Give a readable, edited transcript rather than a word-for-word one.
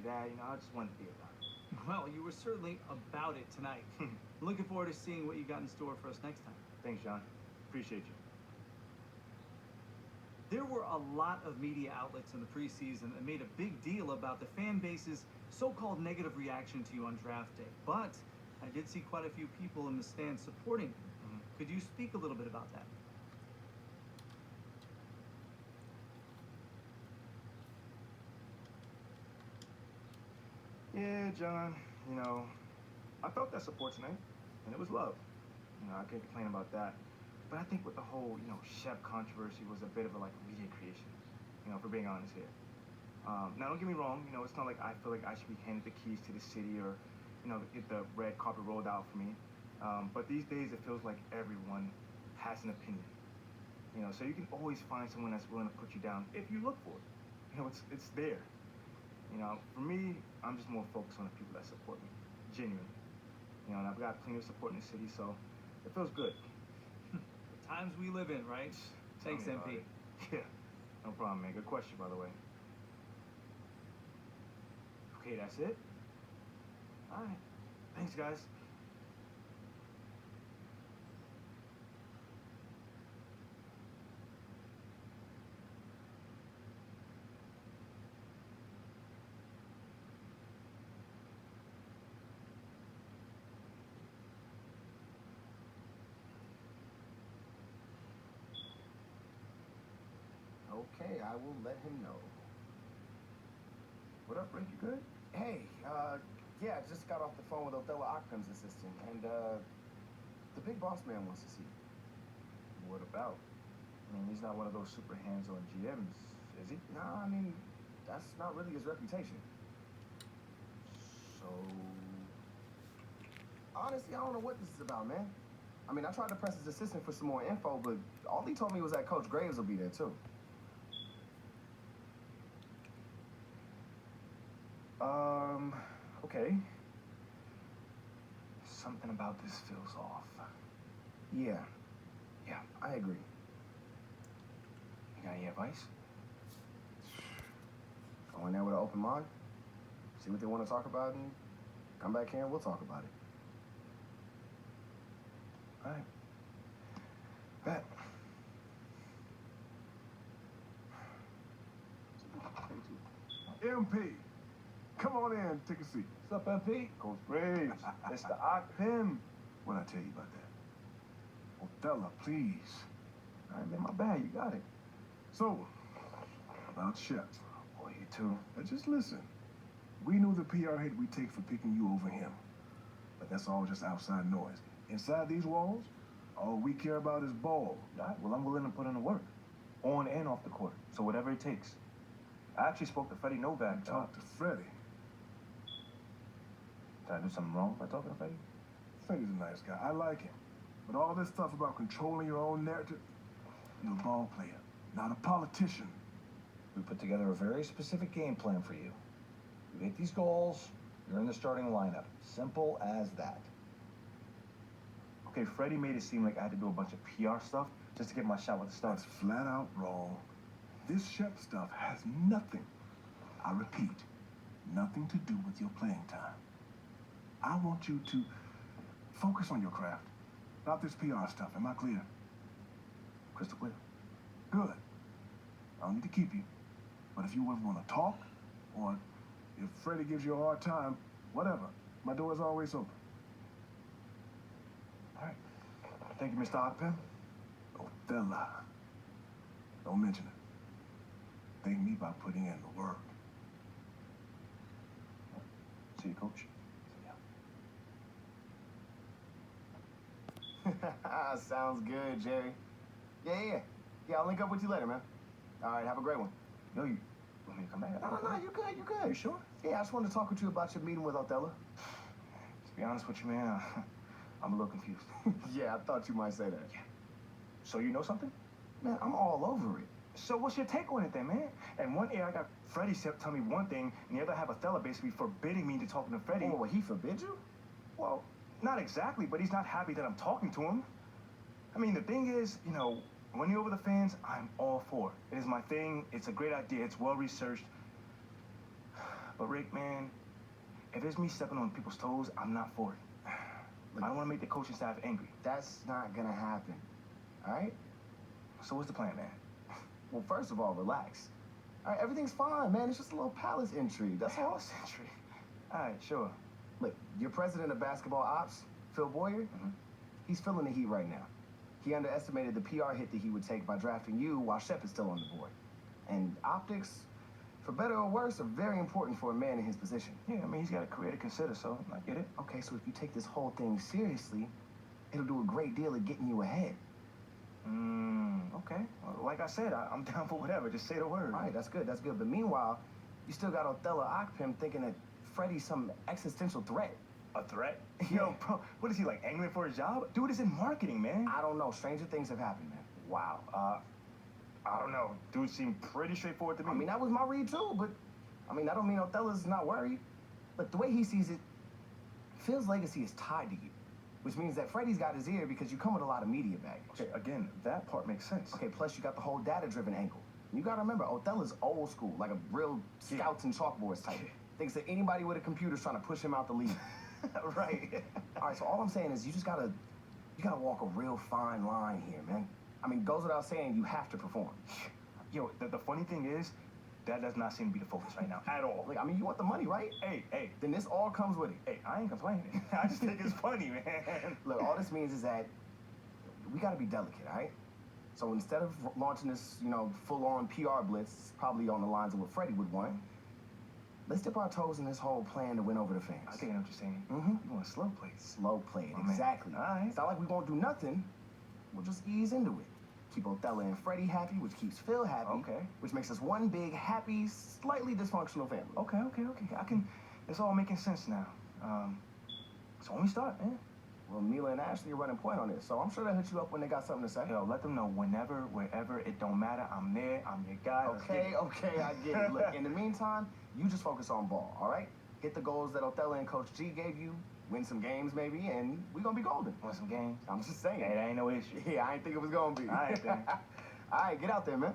that. I just wanted to be about it. Well, you were certainly about it tonight. Looking forward to seeing what you got in store for us next time. Thanks, John. Appreciate you. There were a lot of media outlets in the preseason that made a big deal about the fan base's so-called negative reaction to you on draft day. But I did see quite a few people in the stands supporting you. Could you speak a little bit about that? Yeah, John. I felt that support tonight, and it was love. I can't complain about that. But I think with the whole, Shep controversy was a bit of a media creation. For being honest here. Now, don't get me wrong. It's not like I feel like I should be handed the keys to the city or, get the red carpet rolled out for me. But these days, it feels like everyone has an opinion. So you can always find someone that's willing to put you down if you look for it. It's there. For me, I'm just more focused on the people that support me, genuinely. And I've got plenty of support in the city, so it feels good. The times we live in, right? Thanks, MP. Yeah, no problem, man. Good question, by the way. Okay, that's it. All right. Thanks, guys. Okay, I will let him know. What up, Rick? You good? Hey, yeah, I just got off the phone with Othello Occam's assistant, and, the big boss man wants to see you. What about? He's not one of those super hands-on GMs, is he? Nah, that's not really his reputation. So... Honestly, I don't know what this is about, man. I tried to press his assistant for some more info, but all he told me was that Coach Graves will be there, too. Okay. Something about this feels off. Yeah, I agree. You got any advice? Go in there with an open mind, see what they want to talk about, and come back here and we'll talk about it. All right. Bet. MP, come on in, take a seat. What's up, MP? Coach Graves. Mr. Ockpim. What'd I tell you about that? Othello, please. All right, man, my bad. You got it. So, about Shep. Boy, you too. Now just listen. We knew the PR hit we take for picking you over him. But that's all just outside noise. Inside these walls, all we care about is ball. All right, well, I'm willing to put in the work. On and off the court. So whatever it takes. I actually spoke to Freddie Novak. Talk to Freddie. Did I do something wrong by talking to Freddie? Freddie's a nice guy. I like him. But all this stuff about controlling your own narrative, you're a ball player, not a politician. We put together a very specific game plan for you. You hit these goals, you're in the starting lineup. Simple as that. Okay, Freddie made it seem like I had to do a bunch of PR stuff just to get my shot with the Stars. That's flat out wrong. This Shep stuff has nothing, I repeat, nothing to do with your playing time. I want you to focus on your craft, not this PR stuff. Am I clear? Crystal clear. Good. I don't need to keep you. But if you ever want to talk, or if Freddie gives you a hard time, whatever, my door is always open. All right. Thank you, Mr. Ockpim. Othello. Don't mention it. Thank me by putting in the work. See you, Coach. Sounds good, Jerry. Yeah, I'll link up with you later, man. All right, have a great one. Yo, you want me to come back? No, you good. You sure? Yeah, I just wanted to talk with you about your meeting with Othello. To be honest with you, man, I'm a little confused. Yeah, I thought you might say that. Yeah. So you know something? Man, I'm all over it. So what's your take on it then, man? And one ear I got Freddie tell me one thing, and the other I have Othello basically forbidding me to talk to Freddie. Oh, he forbid you? Well, not exactly, but he's not happy that I'm talking to him. The thing is, winning over the fans, I'm all for. It is my thing. It's a great idea. It's well researched. But Rick, man, if it's me stepping on people's toes, I'm not for it. I don't want to make the coaching staff angry. That's not gonna happen. All right? So what's the plan, man? Well, first of all, relax. All right, everything's fine, man. It's just a little palace intrigue. That's all. Palace intrigue. All right, sure. Look, your president of basketball ops, Phil Boyer, he's feeling the heat right now. He underestimated the PR hit that he would take by drafting you while Shep is still on the board. And optics, for better or worse, are very important for a man in his position. Yeah, I mean, he's got a career to consider, so I get it. Okay, so if you take this whole thing seriously, it'll do a great deal of getting you ahead. Okay. Well, like I said, I'm down for whatever. Just say the word. All right, that's good, that's good. But meanwhile, you still got Othello Akpim thinking that Freddie's some existential threat. A threat? Yo, bro, what is he, like, angling for his job? Dude is in marketing, man. I don't know. Stranger things have happened, man. Wow. I don't know. Dude seemed pretty straightforward to me. I mean, that was my read, too, but, I mean, I don't mean Othello's not worried. Look, the way he sees it, Phil's legacy is tied to you, which means that Freddie's got his ear because you come with a lot of media baggage. Okay, again, that part makes sense. Okay, plus you got the whole data-driven angle. You gotta remember, Othello's old school, like a real scouts and chalkboards type. Thinks that anybody with a computer's trying to push him out the league. Right. All right, so all I'm saying is you gotta walk a real fine line here, man. I mean, goes without saying, you have to perform. Yo, the funny thing is, that does not seem to be the focus right now at all. Like, I mean, you want the money, right? Hey. Then this all comes with it. Hey, I ain't complaining. I just think it's funny, man. Look, all this means is that we gotta be delicate, all right? So instead of launching this, full-on PR blitz, probably on the lines of what Freddie would want, let's dip our toes in this whole plan to win over the fans. I think I know what you're saying. Mm-hmm. You want a slow play. Slow play it, Oh, man. exactly. All right. It's not like we won't do nothing. We'll just ease into it. Keep Othello and Freddie happy, which keeps Phil happy. Okay. Which makes us one big, happy, slightly dysfunctional family. Okay. It's all making sense now. So when we start, man. Well, Mila and Ashley are running point on this, so I'm sure they'll hit you up when they got something to say. Yo, let them know whenever, wherever, it don't matter. I'm there. I'm your guy. Let's get it. Okay, I get it. Look, in the meantime, you just focus on ball, all right? Hit the goals that Othello and Coach G gave you, win some games maybe, and we gonna be golden. Want some games? I'm just saying. Hey, that ain't no issue. Yeah, I ain't think it was gonna be. All right, then. All right, get out there, man.